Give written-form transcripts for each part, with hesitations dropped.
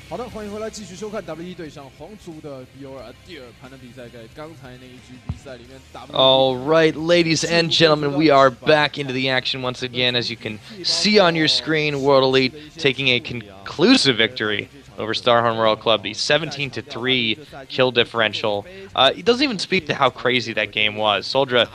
好的，欢迎回来，继续收看 W1 对上皇族的 BOR 第二盘的比赛。在刚才那一局比赛里面 All right, ladies and gentlemen, we are back into the action once again. As you can see on your screen, World Elite taking a conclusive victory over StarHorn World Club, the 17-3 kill differential. It doesn't even speak to how crazy that game was. Souldra,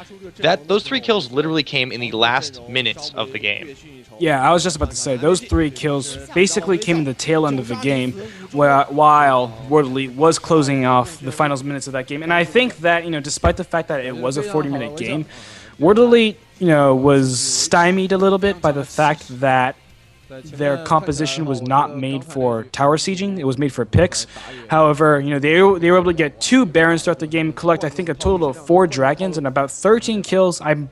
those 3 kills literally came in the last minutes of the game. Yeah, I was just about to say, those 3 kills basically came in the tail end of the game while World Elite was closing off the finals minutes of that game. And I think that, despite the fact that it was a 40-minute game, World Elite, was stymied a little bit by the fact that their composition was not made for tower sieging. It was made for picks. However, they were able to get 2 Barons throughout the game, collect, I think, a total of 4 Dragons and about 13 kills. I'm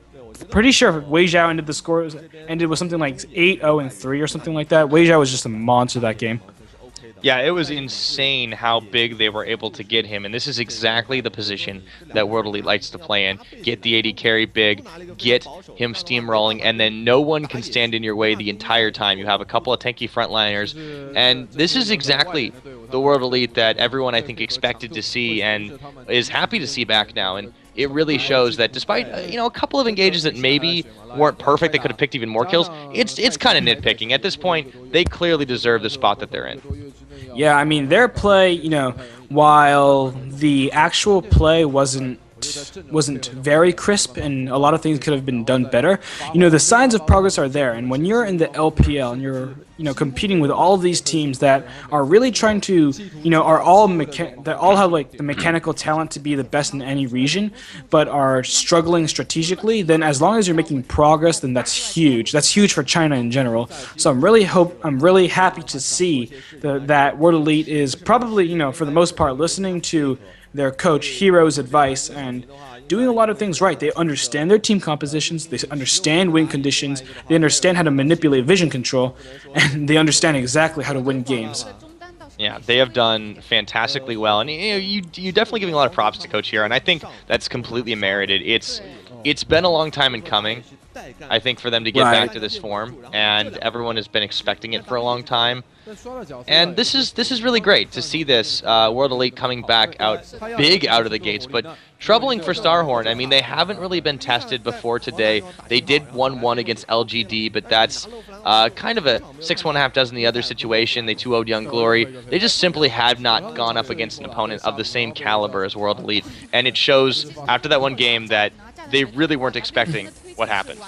pretty sure Wei Zhao ended with something like 8-0-3 or something like that. Wei Zhao was just a monster that game. Yeah, it was insane how big they were able to get him, and this is exactly the position that World Elite likes to play in. Get the AD carry big, get him steamrolling, and then no one can stand in your way the entire time. You have a couple of tanky frontliners, and this is exactly the World Elite that everyone, I think, expected to see and is happy to see back now. And it really shows that despite, a couple of engages that maybe weren't perfect, they could have picked even more kills, it's kind of nitpicking. At this point, they clearly deserve the spot that they're in. Yeah, I mean, their play, while the actual play wasn't very crisp and a lot of things could have been done better, the signs of progress are there. And when you're in the LPL and you're, competing with all of these teams that are really trying to, that all have like the mechanical talent to be the best in any region, but are struggling strategically, then as long as you're making progress, then that's huge. That's huge for China in general. So I'm really happy to see that World Elite is probably, for the most part, listening to their coach Hero's advice and doing a lot of things right. They understand their team compositions, they understand win conditions, they understand how to manipulate vision control, and they understand exactly how to win games. Yeah, they have done fantastically well, and you definitely giving a lot of props to Coach Hero, and I think that's completely merited. It's been a long time in coming, I think, for them to get back to this form, and everyone has been expecting it for a long time. And this is really great to see this World Elite coming back big out of the gates, but troubling for StarHorn. I mean, they haven't really been tested before today. They did 1-1 against LGD, but that's kind of a 6-1.5 dozen the other situation. They 2-0'd Young Glory. They just simply have not gone up against an opponent of the same caliber as World Elite, and it shows after that one game that they really weren't expecting what happened.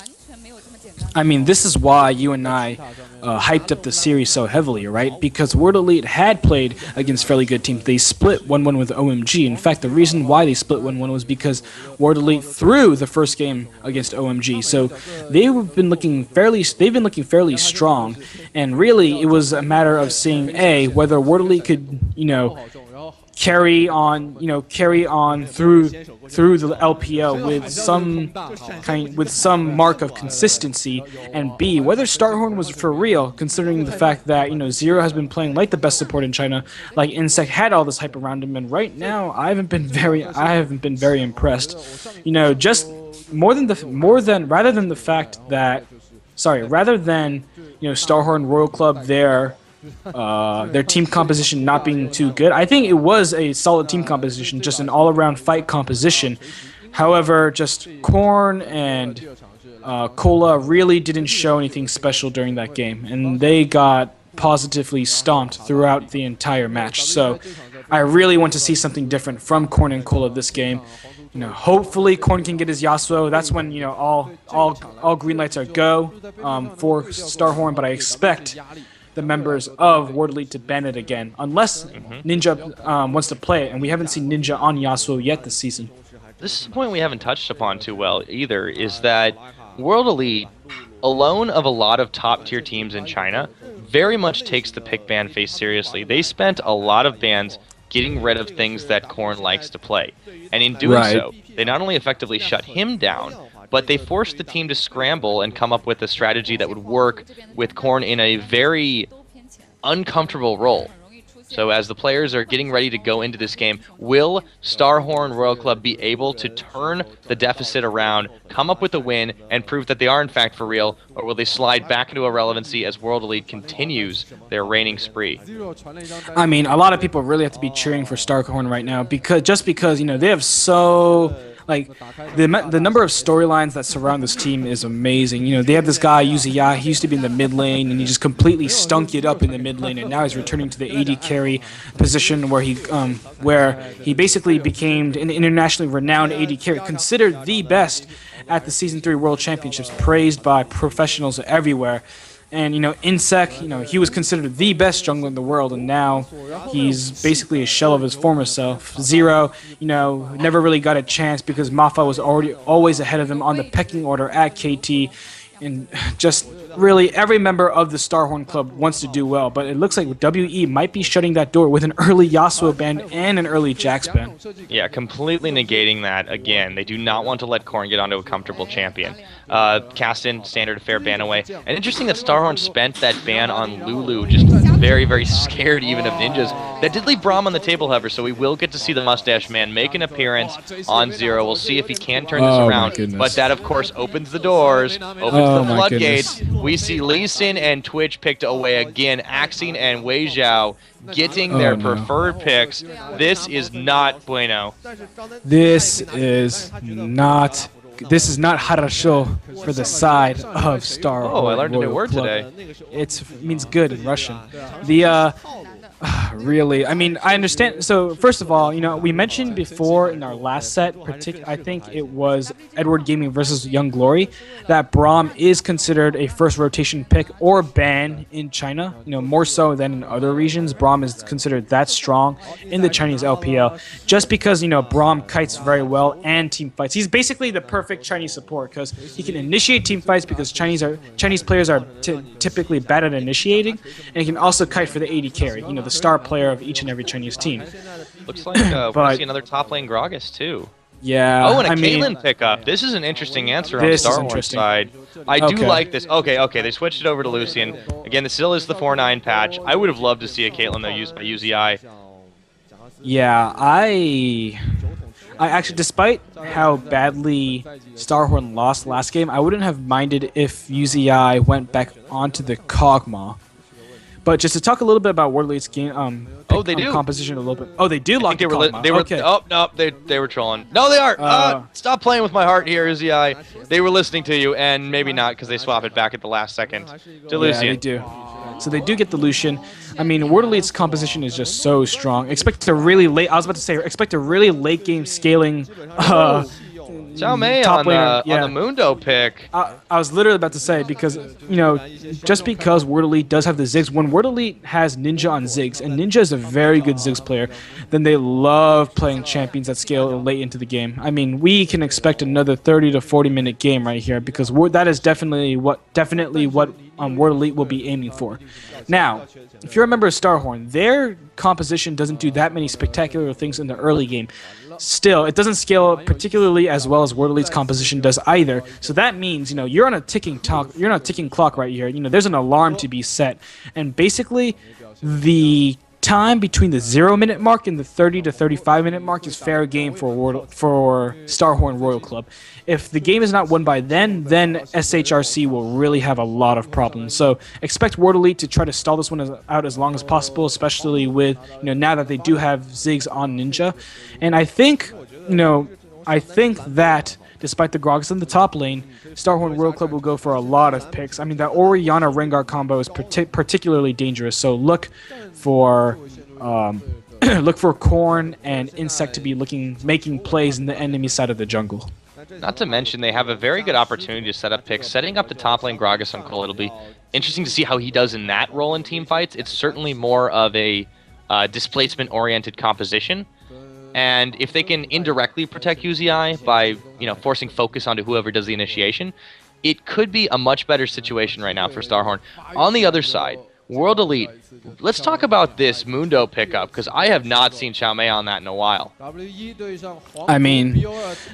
I mean, this is why you and I hyped up the series so heavily, right? Because World Elite had played against fairly good teams. They split 1-1 with OMG. In fact, the reason why they split 1-1 was because World Elite threw the first game against OMG. So they've been looking fairly strong, and really it was a matter of seeing whether World Elite could, carry on through the LPL with some mark of consistency, and B, whether StarHorn was for real, considering the fact that Zero has been playing like the best support in China, like Insect had all this hype around him, and right now I haven't been very impressed. Just rather than StarHorn Royal Club their team composition not being too good. I think it was a solid team composition, just an all-around fight composition. However, just Korn and Cola really didn't show anything special during that game, and they got positively stomped throughout the entire match. So I really want to see something different from Korn and Cola this game. Hopefully Korn can get his Yasuo. That's when all green lights are go for StarHorn, but I expect the members of World Elite to ban it again, unless Ninja wants to play it, and we haven't seen Ninja on Yasuo yet this season. This is a point we haven't touched upon too well either, is that World Elite, alone of a lot of top-tier teams in China, very much takes the pick ban phase seriously. They spent a lot of bans getting rid of things that Korn likes to play, and in doing so, they not only effectively shut him down, but they forced the team to scramble and come up with a strategy that would work with Korn in a very uncomfortable role. So as the players are getting ready to go into this game, will StarHorn Royal Club be able to turn the deficit around, come up with a win, and prove that they are in fact for real, or will they slide back into irrelevancy as World Elite continues their reigning spree? I mean, a lot of people really have to be cheering for StarHorn right now because you know they have so. Like, the number of storylines that surround this team is amazing. You know, they have this guy, Yuzuya, he used to be in the mid lane, and he just completely stunk it up in the mid lane, and now he's returning to the AD carry position where he basically became an internationally renowned AD carry, considered the best at the Season 3 World Championships, praised by professionals everywhere. And, you know, Insec, you know, he was considered the best jungler in the world, and now he's basically a shell of his former self. Zero, you know, never really got a chance because Mafa was always ahead of him on the pecking order at KT. And just really every member of the StarHorn Club wants to do well, but it looks like WE might be shutting that door with an early Yasuo ban and an early Jax ban. Yeah, completely negating that again. They do not want to let Korn get onto a comfortable champion. Cast in, standard affair, ban away. And interesting that StarHorn spent that ban on Lulu, just very, very scared even of ninjas. That did leave Braum on the table, however, so we will get to see the Mustache Man make an appearance on Zero. We'll see if he can turn this around. But that, of course, opens the doors, opens the floodgates. We see Lee Sin and Twitch picked away again. Axine and Wei Zhao getting their preferred picks. This is not bueno. This is not хорошо for the side of StarHorn. Oh, I learned a new Royal word Club. today. It means good in Russian. Really, I mean, I understand. So, first of all, you know, we mentioned before in our last set, I think it was Edward Gaming versus Young Glory, that Braum is considered a first rotation pick or ban in China. You know, more so than in other regions. Braum is considered that strong in the Chinese LPL, just because, you know, Braum kites very well and team fights. He's basically the perfect Chinese support because he can initiate team fights because Chinese players are typically bad at initiating, and he can also kite for the AD carry. You know, the star player of each and every Chinese team. Looks like we'll see another top lane Gragas too. Yeah. Oh, and a Caitlyn pickup. This is an interesting answer on StarHorn's side. I do like this. Okay, they switched it over to Lucian. Again, this still is the 4-9 patch. I would have loved to see a Caitlyn though used by UZI. Yeah, I actually, despite how badly StarHorn lost last game, I wouldn't have minded if UZI went back onto the Kog'Maw. But just to talk a little bit about World Elite's game, composition a little bit. Oh, they do lock the Kog'Maw. Okay. Oh no, they were trolling. No, they are. Stop playing with my heart here, Uzi. They were listening to you, and maybe not because they swap it back at the last second to Lucian. Yeah, they do. So they do get the Lucian. I mean, World Elite's composition is just so strong. Expect a really late game scaling. Xiao Mei on the Mundo pick. I was literally about to say, because, you know, just because World Elite does have the Ziggs, when World Elite has Ninja on Ziggs, and Ninja is a very good Ziggs player, then they love playing champions that scale late into the game. I mean, we can expect another 30 to 40 minute game right here, because that is definitely what World Elite will be aiming for. Now, if you're a member of StarHorn, their composition doesn't do that many spectacular things in the early game. Still, it doesn't scale particularly as well as World Elite's composition does either. So that means, you know, you're on a ticking clock right here. You know, there's an alarm to be set, and basically, the time between the 0-minute mark and the 30 to 35-minute mark is fair game for StarHorn Royal Club. If the game is not won by then SHRC will really have a lot of problems. So expect World Elite to try to stall this one out as long as possible, especially with, you know, now that they do have Ziggs on Ninja. And I think that despite the Grogs in the top lane, StarHorn Royal Club will go for a lot of picks. I mean, that Orianna Rengar combo is particularly dangerous. So look for Korn and Insect to be making plays in the enemy side of the jungle. Not to mention, they have a very good opportunity to set up picks. Setting up the top lane Gragas on Cole, it'll be interesting to see how he does in that role in team fights. It's certainly more of a displacement-oriented composition. And if they can indirectly protect UZI by, you know, forcing focus onto whoever does the initiation, it could be a much better situation right now for StarHorn. On the other side, World Elite, let's talk about this Mundo pickup, because I have not seen Xiao Mei on that in a while. I mean,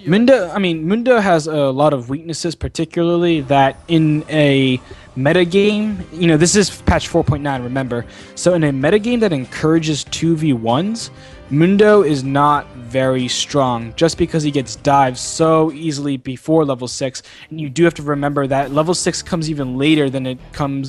Mundo has a lot of weaknesses, particularly that in a metagame, this is patch 4.9, remember. So in a metagame that encourages 2v1s, Mundo is not very strong just because he gets dived so easily before level 6. And you do have to remember that level 6 comes even later than it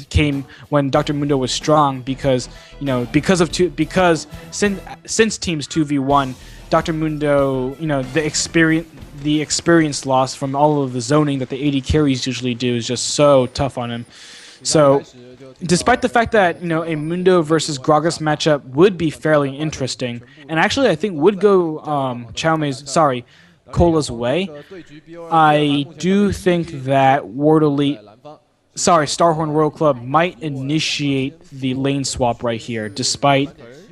came when Dr. Mundo was strong because, because since teams 2v1, Dr. Mundo, the experience loss from all of the zoning that the AD carries usually do is just so tough on him. So, despite the fact that, a Mundo versus Gragas matchup would be fairly interesting, and actually I think would go Cola's way, I do think that StarHorn World Club might initiate the lane swap right here, despite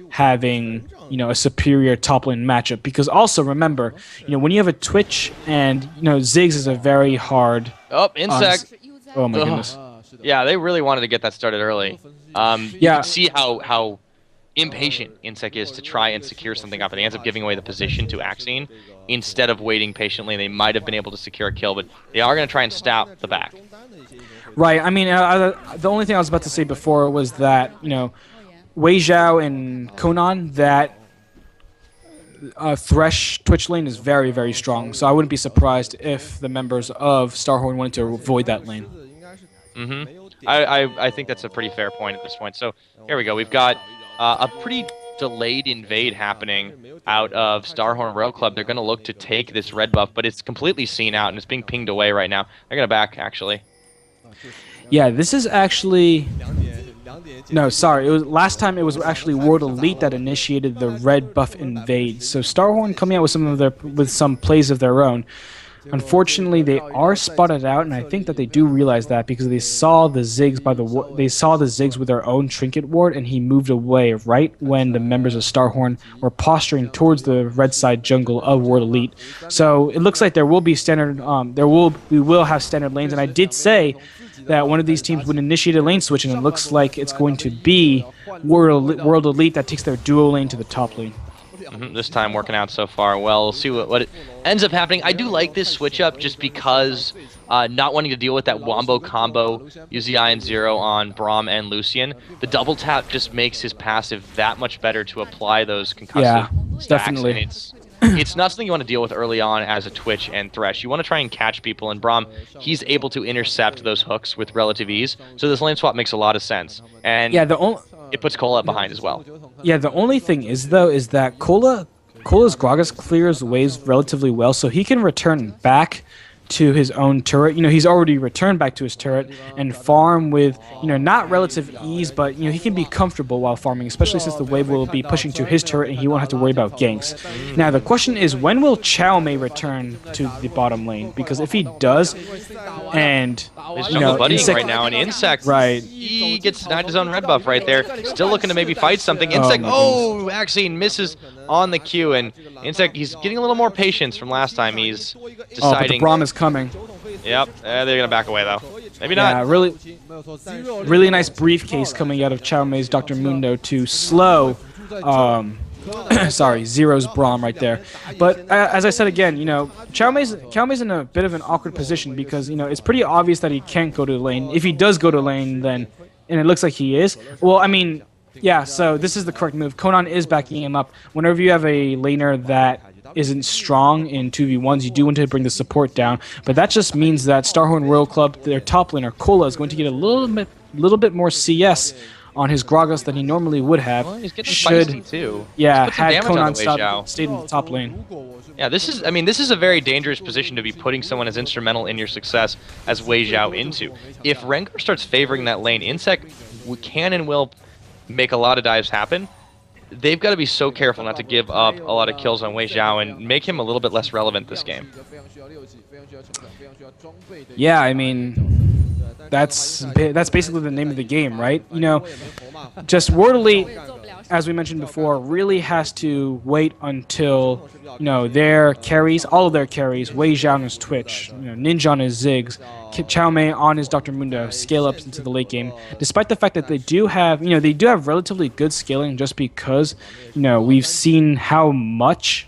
having a superior top lane matchup. Because also remember, when you have a Twitch and Ziggs is a very hard. Oh, Insect. Oh my goodness. Yeah, they really wanted to get that started early. You can see how impatient Insect is to try and secure something up, and he ends up giving away the position to Axine instead of waiting patiently. They might have been able to secure a kill, but they are going to try and stop the back. Right. I mean, the only thing I was about to say before was that Wei Zhao and Conan, that Thresh Twitch lane is very, very strong. So I wouldn't be surprised if the members of StarHorn wanted to avoid that lane. I think that's a pretty fair point at this point. So here we go. We've got a pretty delayed invade happening out of StarHorn World Club. They're going to look to take this red buff, but it's completely seen out and it's being pinged away right now. They're going to back, actually. Yeah, this is actually... No, sorry. Last time it was actually World Elite that initiated the red buff invade. So StarHorn coming out with some plays of their own. Unfortunately, they are spotted out, and I think that they do realize that because they saw the Ziggs with their own trinket ward, and he moved away right when the members of StarHorn were posturing towards the red side jungle of World Elite. So it looks like there will be standard. We will have standard lanes, and I did say that one of these teams would initiate a lane switch, and it looks like it's going to be World Elite that takes their duo lane to the top lane. This time working out so far well. We'll see what it ends up happening. I do like this switch up just because not wanting to deal with that wombo combo, use the Iron Zero on Braum and Lucian. The double tap just makes his passive that much better to apply those concussive stacks. Definitely. And it's not something you want to deal with early on as a Twitch and Thresh. You want to try and catch people, and Braum, he's able to intercept those hooks with relative ease. So this lane swap makes a lot of sense. And yeah, it puts Cola behind as well. Yeah, the only thing is, though, is that Cola's Gragas clears waves relatively well, so he can return back to his own turret. He's already returned back to his turret and farm with, not relative ease, but, he can be comfortable while farming, especially since the wave will be pushing to his turret and he won't have to worry about ganks. Now, the question is, when will Chao Mei return to the bottom lane? Because if he does, and, his jungle buddying right now, and Insect, right, he gets denied his own red buff right there. Still looking to maybe fight something. Insect, Axine misses on the Q, and Insect, he's getting a little more patience from last time. He's deciding... but the Braum is coming. Yep, they're going to back away, though. Maybe not. Yeah, really nice briefcase coming out of Chao Mei's Dr. Mundo to slow, Zero's Braum right there. But as I said again, Chao Mei's in a bit of an awkward position because, it's pretty obvious that he can't go to lane. If he does go to lane, then, and it looks like he is, well, I mean, yeah, so this is the correct move. Conan is backing him up. Whenever you have a laner that isn't strong in 2v1s, you do want to bring the support down, but that just means that StarHorn World Club, their top laner, Cola, is going to get a little bit more CS on his Gragas than he normally would have. Well, he's getting spicy too. Yeah, had Conan stayed in the top lane. Yeah, this is a very dangerous position to be putting someone as instrumental in your success as Wei Zhao into. If Rengar starts favoring that lane, Insect can and will make a lot of dives happen. They've got to be so careful not to give up a lot of kills on Wei Zhao and make him a little bit less relevant this game. Yeah, I mean, that's basically the name of the game, right? Just World Elite, as we mentioned before, really has to wait until, their carries, all of their carries, Wei Zhao on his Twitch, Ninja on his Ziggs, Chao Mei on his Dr. Mundo, scale up into the late game. Despite the fact that they do have relatively good scaling, just because, we've seen how much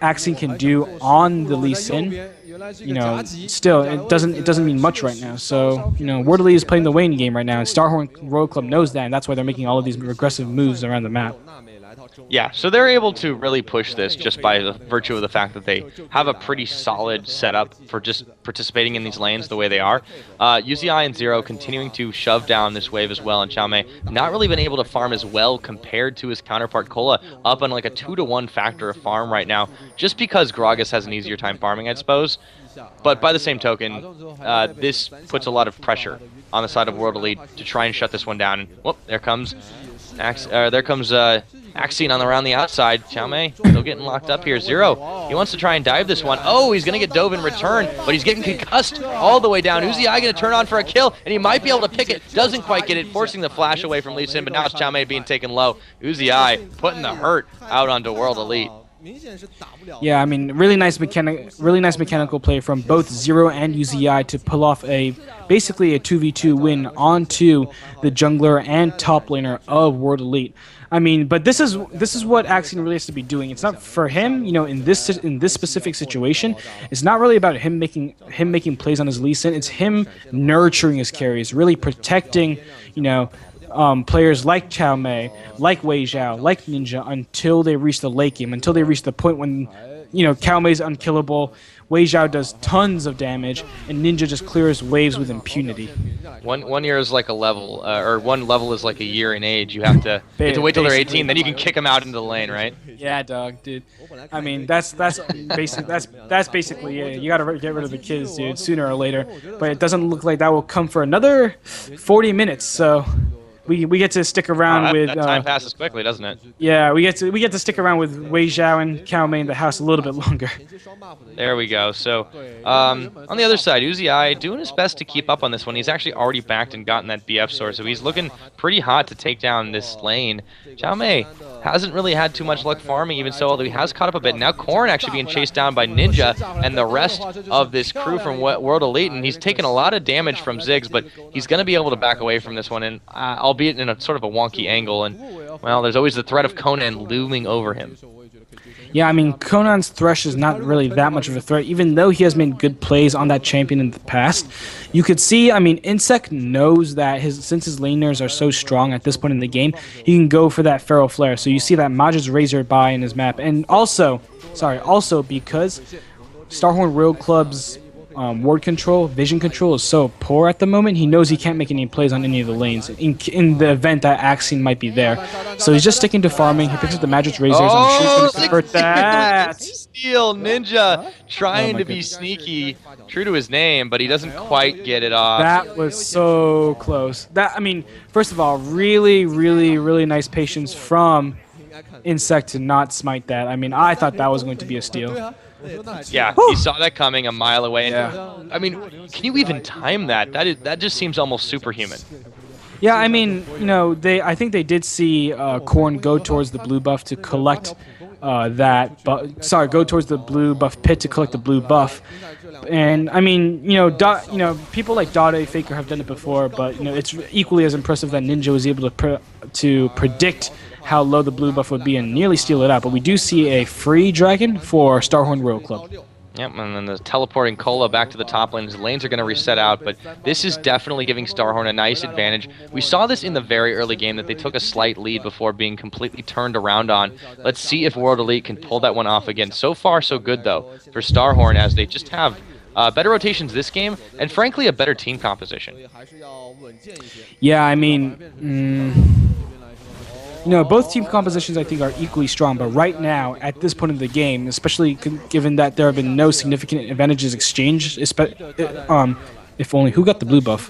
Axion can do on the Lee Sin, you know, still it doesn't mean much right now. So, you know, World Elite is playing the Wayne game right now, and StarHorn Royal Club knows that, and that's why they're making all of these aggressive moves around the map. Yeah, so they're able to really push this just by the virtue of the fact that they have a pretty solid setup for just participating in these lanes the way they are. UZI and Zero continuing to shove down this wave as well, and Xiaomei not really been able to farm as well compared to his counterpart Cola, up on like a 2-to-1 factor of farm right now, just because Gragas has an easier time farming, I suppose. But by the same token, this puts a lot of pressure on the side of World Elite to try and shut this one down. And whoop, there comes Axion on around the outside. Xiaomei still getting locked up here. Zero, he wants to try and dive this one. Oh, he's going to get dove in return, but he's getting concussed all the way down. Uzi going to turn on for a kill, and he might be able to pick it. Doesn't quite get it, forcing the flash away from Lee Sin, but now it's Xiaomei being taken low. Uzi putting the hurt out onto World Elite. Yeah, I mean, really nice mechanical play from both Zero and UZI to pull off basically a 2v2 win onto the jungler and top laner of World Elite. I mean, but this is what Axion really has to be doing. It's not for him, you know, in this specific situation. It's not really about him making plays on his Lee Sin. It's him nurturing his carries, really protecting, you know, players like Xiaomei, like Wei Zhao, like Ninja until they reach the late game, until they reach the point when, you know, Xiaomei's unkillable, Wei Zhao does tons of damage, and Ninja just clears waves with impunity. One year is like a level, or one level is like a year in age. You have to wait till they're 18, then you can kick them out into the lane, right? Yeah, dog, dude. I mean, that's basically it. You gotta get rid of the kids, dude, sooner or later. But it doesn't look like that will come for another 40 minutes. So. We get to stick around with. That time passes quickly, doesn't it? Yeah, we get to stick around with Wei Zhao and Xiaomei in the house a little bit longer. There we go. So on the other side, Uzi doing his best to keep up on this one. He's actually already backed and gotten that BF sword, so he's looking pretty hot to take down this lane. Xiaomei hasn't really had too much luck farming, even so, although he has caught up a bit. Now Korn actually being chased down by Ninja and the rest of this crew from World Elite, and he's taken a lot of damage from Ziggs, but he's going to be able to back away from this one, and albeit in a sort of a wonky angle, and, well, there's always the threat of Conan looming over him. Yeah, I mean, Conan's Thresh is not really that much of a threat, even though he has made good plays on that champion in the past. You could see, I mean, Insect knows that since his laners are so strong at this point in the game, he can go for that Feral Flare. So you see that Maj's Razor by in his map. And also because StarHorn Royal Club's ward control, vision control is so poor at the moment, he knows he can't make any plays on any of the lanes in the event that Axion might be there. So he's just sticking to farming. He picks up the Magic Razors. I'm sure he's going to convert that. Steal Ninja trying to be sneaky, true to his name, but he doesn't quite get it off. That was so close. I mean, first of all, really, really, really nice patience from Insect to not smite that. I mean, I thought that was going to be a steal. Yeah, he saw that coming a mile away. And, Yeah. I mean, can you even time that? That just seems almost superhuman. Yeah, I mean, you know, I think they did see Korn go towards the blue buff to collect go towards the blue buff pit to collect the blue buff. And I mean, you know, people like Dade Faker have done it before, but you know, it's equally as impressive that Ninja was able to predict how low the blue buff would be and nearly steal it out. But we do see a free dragon for StarHorn Royal Club. Yep, and then the teleporting Cola back to the top lane. His lanes are going to reset out, but this is definitely giving StarHorn a nice advantage. We saw this in the very early game that they took a slight lead before being completely turned around on. Let's see if World Elite can pull that one off again. So far, so good, though, for StarHorn, as they just have better rotations this game, and frankly, a better team composition. Yeah, I mean, you know, both team compositions I think are equally strong, but right now, at this point in the game, especially given that there have been no significant advantages exchanged, if only, who got the blue buff?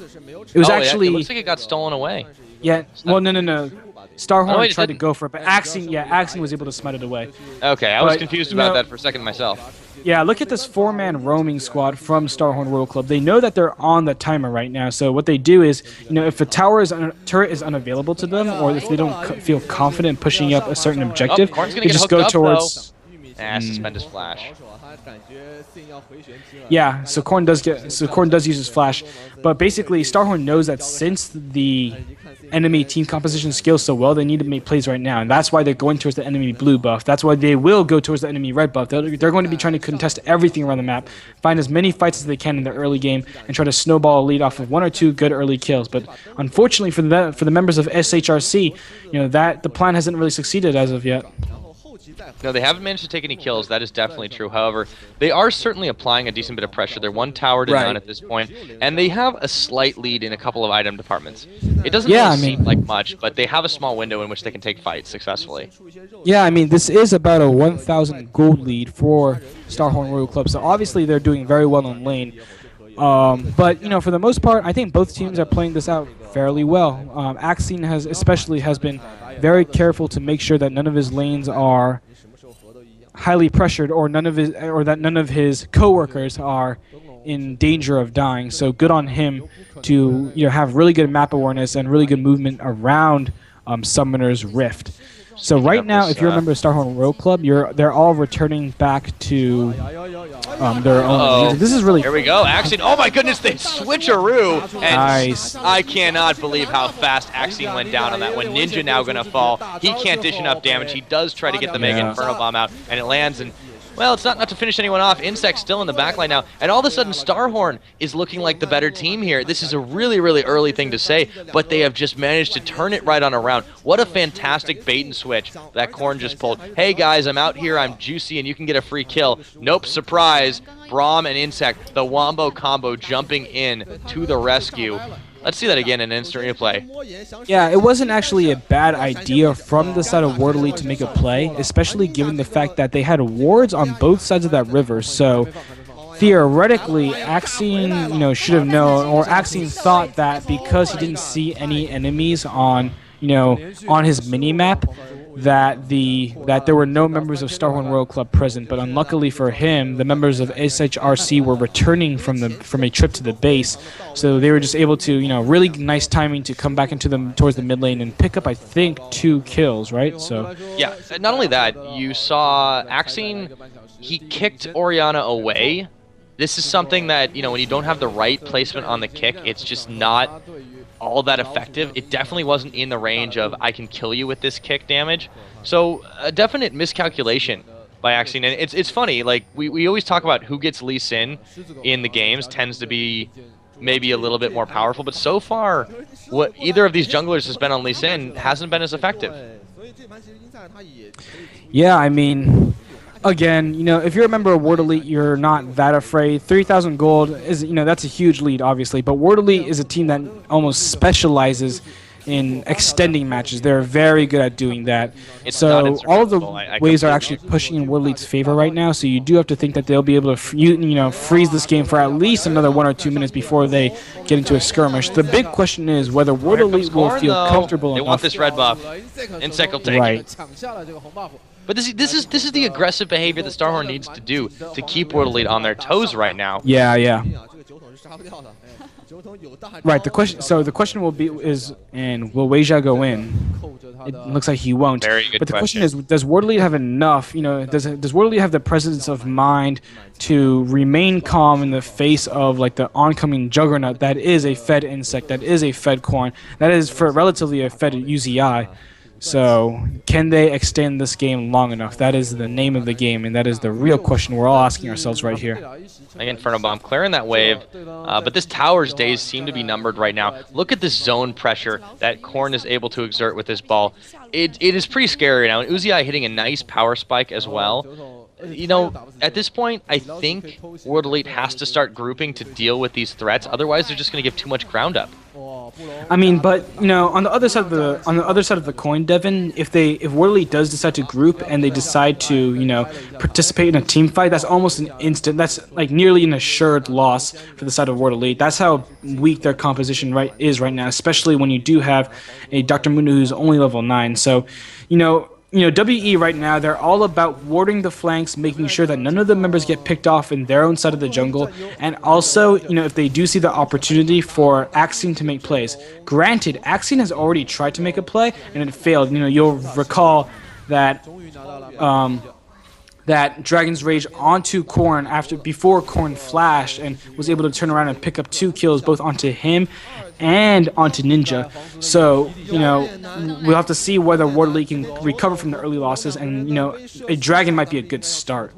It was actually... It looks like it got stolen away. Yeah, well, no. StarHorn tried to go for it, but Axion was able to smite it away. Okay, I was confused about that for a second myself. Yeah, look at this 4-man roaming squad from StarHorn Royal Club. They know that they're on the timer right now, so what they do is, you know, if a turret is unavailable to them, or if they don't feel confident pushing up a certain objective, they just go towards... Suspend his flash. Yeah, so Corn does use his flash, but basically StarHorn knows that since the enemy team composition scales so well, they need to make plays right now, and that's why they're going towards the enemy blue buff. That's why they will go towards the enemy red buff. They're going to be trying to contest everything around the map, find as many fights as they can in the early game, and try to snowball a lead off of 1 or 2 good early kills. But unfortunately for the members of SHRC, that the plan hasn't really succeeded as of yet. No, they haven't managed to take any kills. That is definitely true. However, they are certainly applying a decent bit of pressure. They're 1 tower to none at this point, and they have a slight lead in a couple of item departments. It doesn't really seem like much, but they have a small window in which they can take fights successfully. Yeah, I mean, this is about a 1,000 gold lead for StarHorn Royal Club, so obviously they're doing very well on lane. But for the most part, I think both teams are playing this out fairly well. Axine has been very careful to make sure that none of his lanes are highly pressured, or that none of his coworkers are in danger of dying. So good on him to have really good map awareness and really good movement around Summoner's Rift. So right now, if you remember StarHorn Royal Club, they're all returning back to their own. This is really. Here we go, Axine. Oh my goodness, they switcheroo. And nice. I cannot believe how fast Axine went down on that one. Ninja now gonna fall. He can't dish enough damage. He does try to get the Mega Inferno Bomb out, and it lands. And well, it's not to finish anyone off. Insect's still in the backline now, and all of a sudden StarHorn is looking like the better team here. This is a really, really early thing to say, but they have just managed to turn it right on around. What a fantastic bait and switch that Corn just pulled. Hey guys, I'm out here, I'm juicy, and you can get a free kill. Nope, surprise. Braum and Insect, the Wombo combo jumping in to the rescue. Let's see that again in instant replay. Yeah, it wasn't actually a bad idea from the side of Wardley to make a play, especially given the fact that they had wards on both sides of that river. So theoretically, Axine, should have known, or Axine thought that because he didn't see any enemies on, on his mini map, that there were no members of StarHorn Royal Club present. But unluckily for him, the members of SHRC were returning from a trip to the base, so they were just able to, really nice timing to come back towards the mid lane and pick up, I think, 2 kills, right? So yeah, not only that, you saw Axine, he kicked Orianna away. This is something that, when you don't have the right placement on the kick, it's just not all that effective. It definitely wasn't in the range of I can kill you with this kick damage. So a definite miscalculation by Axine. And it's funny, like we always talk about who gets Lee Sin in the games tends to be maybe a little bit more powerful, but so far what either of these junglers has been on Lee Sin hasn't been as effective. Yeah, I mean, again, if you remember Ward Elite, you're not that afraid. 3,000 gold is, that's a huge lead, obviously. But Ward Elite is a team that almost specializes in extending matches. They're very good at doing that. So all of the waves are actually pushing in Ward Elite's favor right now. So you do have to think that they'll be able to, freeze this game for at least another 1 or 2 minutes before they get into a skirmish. The big question is whether Ward Elite will feel comfortable enough. They want this red buff. Insect will take it. But this is the aggressive behavior that StarHorn needs to do to keep World Elite on their toes right now. Yeah. Right. The question will be and will Weijia go in? It looks like he won't. Very good but the question is, does Ward Elite have enough? Does Ward Elite have the presence of mind to remain calm in the face of the oncoming juggernaut that is a fed Insect, that is a fed Corn, that is for relatively a fed UZI? So, can they extend this game long enough? That is the name of the game, and that is the real question we're all asking ourselves right here. Inferno Bomb clearing that wave, but this tower's days seem to be numbered right now. Look at this zone pressure that Corn is able to exert with this ball. It is pretty scary now, and Uzi hitting a nice power spike as well. At this point, I think World Elite has to start grouping to deal with these threats. Otherwise, they're just going to give too much ground up. I mean, but on the other side of the coin, Devin, if World Elite does decide to group and they decide to participate in a team fight, that's almost an instant. That's nearly an assured loss for the side of World Elite. That's how weak their composition is right now, especially when you do have a Dr. Mundo who's only level 9. So, WE right now, they're all about warding the flanks, making sure that none of the members get picked off in their own side of the jungle, and also, if they do see the opportunity for Axine to make plays. Granted, Axine has already tried to make a play, and it failed. You'll recall that that Dragon's Rage onto Korn before Korn flashed and was able to turn around and pick up 2 kills both onto him and onto Ninja. So, we'll have to see whether Waterloo can recover from the early losses, and, a Dragon might be a good start.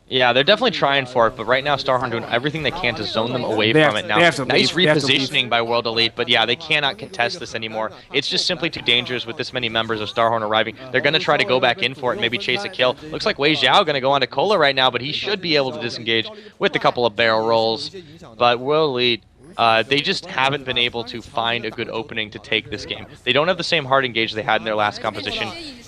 Yeah, they're definitely trying for it, but right now StarHorn doing everything they can to zone them away from it. Now, nice repositioning by World Elite, but yeah, they cannot contest this anymore. It's just simply too dangerous with this many members of StarHorn arriving. They're going to try to go back in for it and maybe chase a kill. Looks like Wei Xiao going to go on to Cola right now, but he should be able to disengage with a couple of barrel rolls. But World Elite, they just haven't been able to find a good opening to take this game. They don't have the same hard engage they had in their last composition.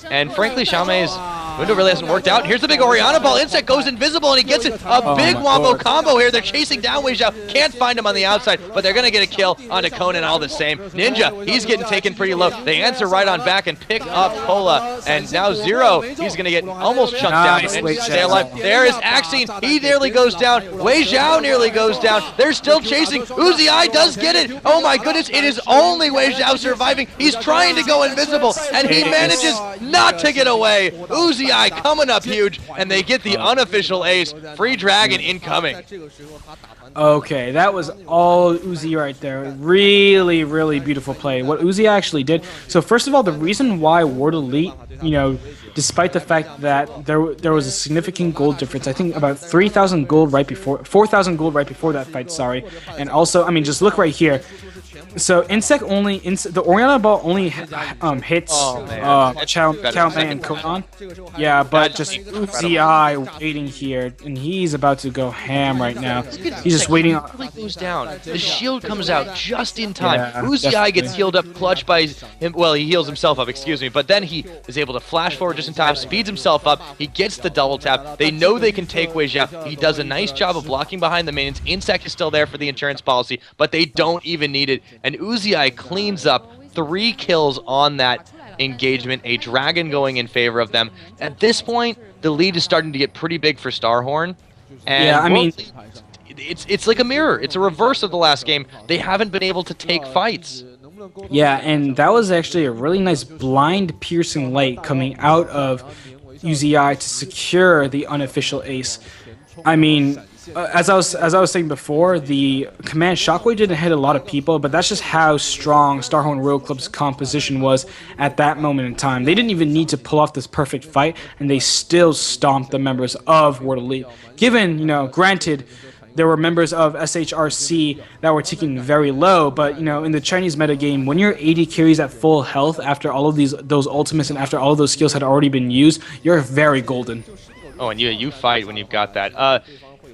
And frankly, Xiaomei's window really hasn't worked out. Here's the big Oriana ball. Insect goes invisible and he gets it. A big wombo combo here. They're chasing down Wei Xiao. Can't find him on the outside, but they're going to get a kill onto Conan all the same. Ninja, he's getting taken pretty low. They answer right on back and pick up Cola. And now Zero, he's going to get almost chunked down and stay alive. There is Axine. He nearly goes down. Wei Xiao nearly goes down. They're still chasing. Uzi I does get it. Oh my goodness, it is only Wei Xiao surviving. He's trying to go invisible, and he manages not to get away. Uzi I coming up huge, and they get the unofficial ace. Free Dragon incoming. Okay, that was all Uzi right there. Really, really beautiful play. What Uzi actually did. So first of all, the reason why World Elite, despite the fact that there was a significant gold difference, I think about 3,000 gold right before, 4,000 gold right before that fight, sorry. And also, just look right here. So the Oriana ball only hits Chao Mei and Conan. Yeah, but just Uzi waiting here, and he's about to go ham right now. He's just waiting. Goes down. The shield comes out just in time. Yeah, Uzi gets healed up clutch by him. Well, he heals himself up, excuse me. But then he is able to flash forward just in time, speeds himself up. He gets the double tap. They know they can take Wei Xiao. He does a nice job of blocking behind the minions. Insect is still there for the insurance policy, but they don't even need it. And Uzi cleans up 3 kills on that engagement, a Dragon going in favor of them. At this point, the lead is starting to get pretty big for StarHorn. And yeah, it's like a mirror. It's a reverse of the last game. They haven't been able to take fights. Yeah, and that was actually a really nice blind piercing light coming out of Uzi to secure the unofficial ace. As I was saying before, the command shockwave didn't hit a lot of people, but that's just how strong StarHorn Royal Club's composition was at that moment in time. They didn't even need to pull off this perfect fight, and they still stomped the members of World Elite. Given, granted, there were members of SHRC that were ticking very low, but in the Chinese metagame, when you're 80 carries at full health after all of those ultimates and after all of those skills had already been used, you're very golden. Oh, and you fight when you've got that.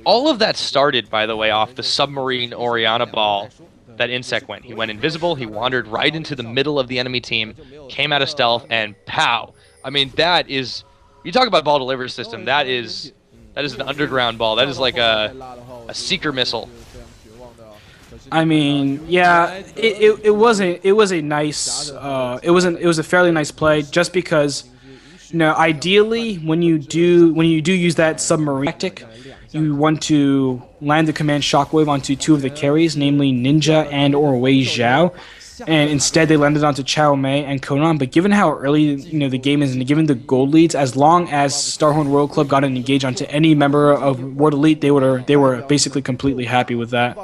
All of that started, by the way, off the submarine Oriana ball that Insect went. He went invisible, he wandered right into the middle of the enemy team, came out of stealth, and pow! That is... You talk about ball delivery system, that is an underground ball. That is like a seeker missile. Yeah, it was a nice... it was a fairly nice play, just because... ideally, when you do use that submarine tactic, you want to land the command shockwave onto 2 of the carries, namely Ninja and or Wei Xiao, and instead they landed onto Chao Mei and Conan. But given how early the game is, and given the gold leads, as long as StarHorn Royal Club got an engage onto any member of World Elite, they were basically completely happy with that.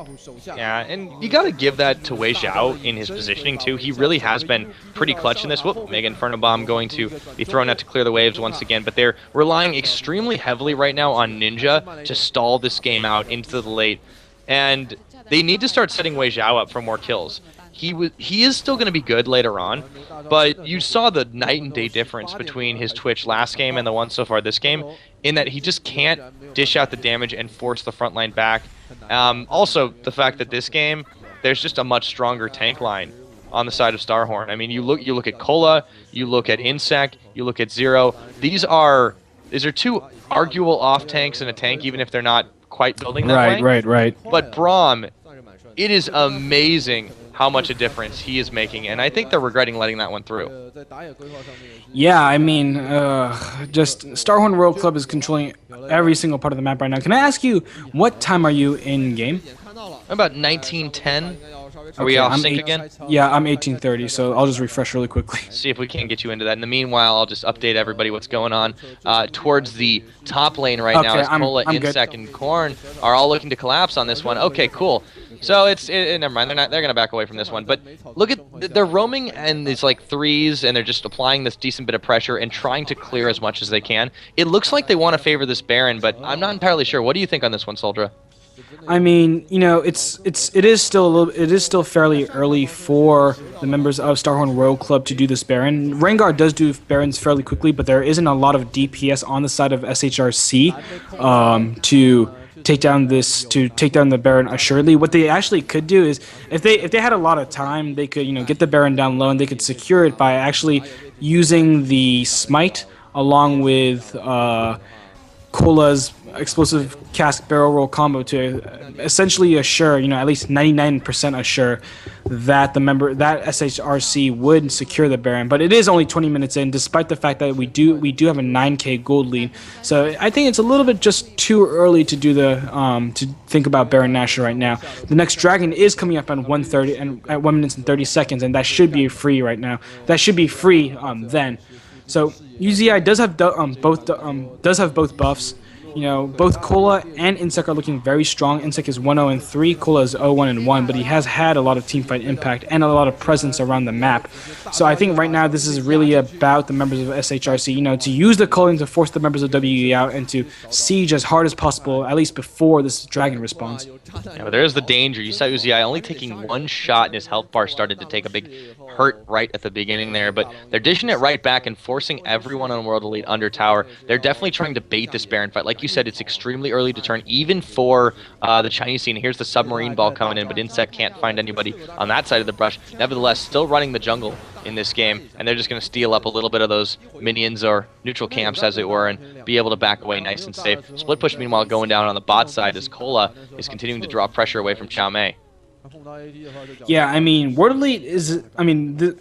Yeah, and you got to give that to Wei Xiao in his positioning too. He really has been pretty clutch in this. Whoop, Mega Inferno Bomb going to be thrown out to clear the waves once again, but they're relying extremely heavily right now on Ninja to stall this game out into the late, and they need to start setting Wei Xiao up for more kills. He is still going to be good later on, but you saw the night and day difference between his Twitch last game and the one so far this game, in that he just can't dish out the damage and force the front line back. Also, the fact that this game, there's just a much stronger tank line on the side of StarHorn. You look at Cola, you look at Insect, you look at Zero. These are 2 arguable off tanks in a tank, even if they're not quite building that way. Right. But Braum, it is amazing how much a difference he is making, and I think they're regretting letting that one through. Yeah, just StarHorn Royal Club is controlling every single part of the map right now. Can I ask you, what time are you in game? About 19:10. Are we off I'm sync again? Yeah, I'm 1830, so I'll just refresh really quickly. See if we can get you into that. In the meanwhile, I'll just update everybody what's going on. Towards the top lane right now, as Cola, Insec, and Corn are all looking to collapse on this one. Okay, cool. So never mind. They're gonna back away from this one. But look at they're roaming and it's like threes, and they're just applying this decent bit of pressure and trying to clear as much as they can. It looks like they want to favor this Baron, but I'm not entirely sure. What do you think on this one, Souldra? I mean, you know, it is still fairly early for the members of StarHorn Royal Club to do this Baron. Rengar does do Barons fairly quickly, but there isn't a lot of DPS on the side of SHRC to take down the Baron assuredly. What they actually could do is, if they had a lot of time, they could, you know, get the Baron down low, and they could secure it by actually using the Smite along with Cola's explosive cask barrel roll combo to essentially assure, you know, at least 99% assure that that SHRC would secure the Baron. But it is only 20 minutes in, despite the fact that we do have a 9k gold lead. So I think it's a little bit just too early to do to think about Baron Nashor right now. The next Dragon is coming up on 1:30 and at 1 minute and 30 seconds, and that should be free right now. That should be free then. So UZI does have both buffs. You know, both Cola and Insec are looking very strong. Insec is 1-0 and 3, Cola is 0-1 and 1, but he has had a lot of teamfight impact and a lot of presence around the map. So I think right now this is really about the members of SHRC, you know, to use the culling to force the members of WE out and to siege as hard as possible, at least before this Dragon responds. Yeah, but there's the danger. You saw UZI only taking one shot, and his health bar started to take a big hurt right at the beginning there, but they're dishing it right back and forcing everyone on World Elite under tower. They're definitely trying to bait this Baron fight. Like you said, it's extremely early to turn, even for the Chinese scene. Here's the submarine ball coming in, but Insec can't find anybody on that side of the brush. Nevertheless, still running the jungle in this game, and they're just going to steal up a little bit of those minions or neutral camps, as it were, and be able to back away nice and safe. Split push, meanwhile, going down on the bot side as Cola is continuing to draw pressure away from Chow Mei. Yeah, I mean, World Elite is, I mean, the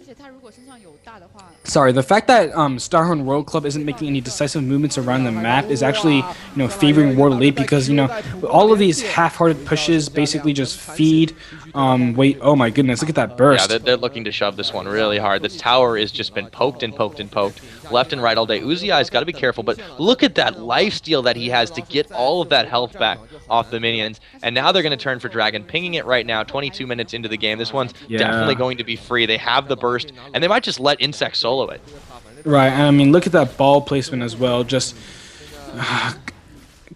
fact that StarHorn Royal Club isn't making any decisive movements around the map is actually, you know, favoring World Elite, because, you know, all of these half-hearted pushes basically just feed. Wait, oh my goodness, look at that burst. Yeah, they're looking to shove this one really hard. This tower has just been poked and poked and poked, left and right all day. UZI's got to be careful, but look at that lifesteal that he has to get all of that health back off the minions. And now they're going to turn for Dragon, pinging it right now, 22 minutes into the game. This one's definitely going to be free. They have the burst, and they might just let Insect solo it. Right, and I mean, look at that ball placement as well. Just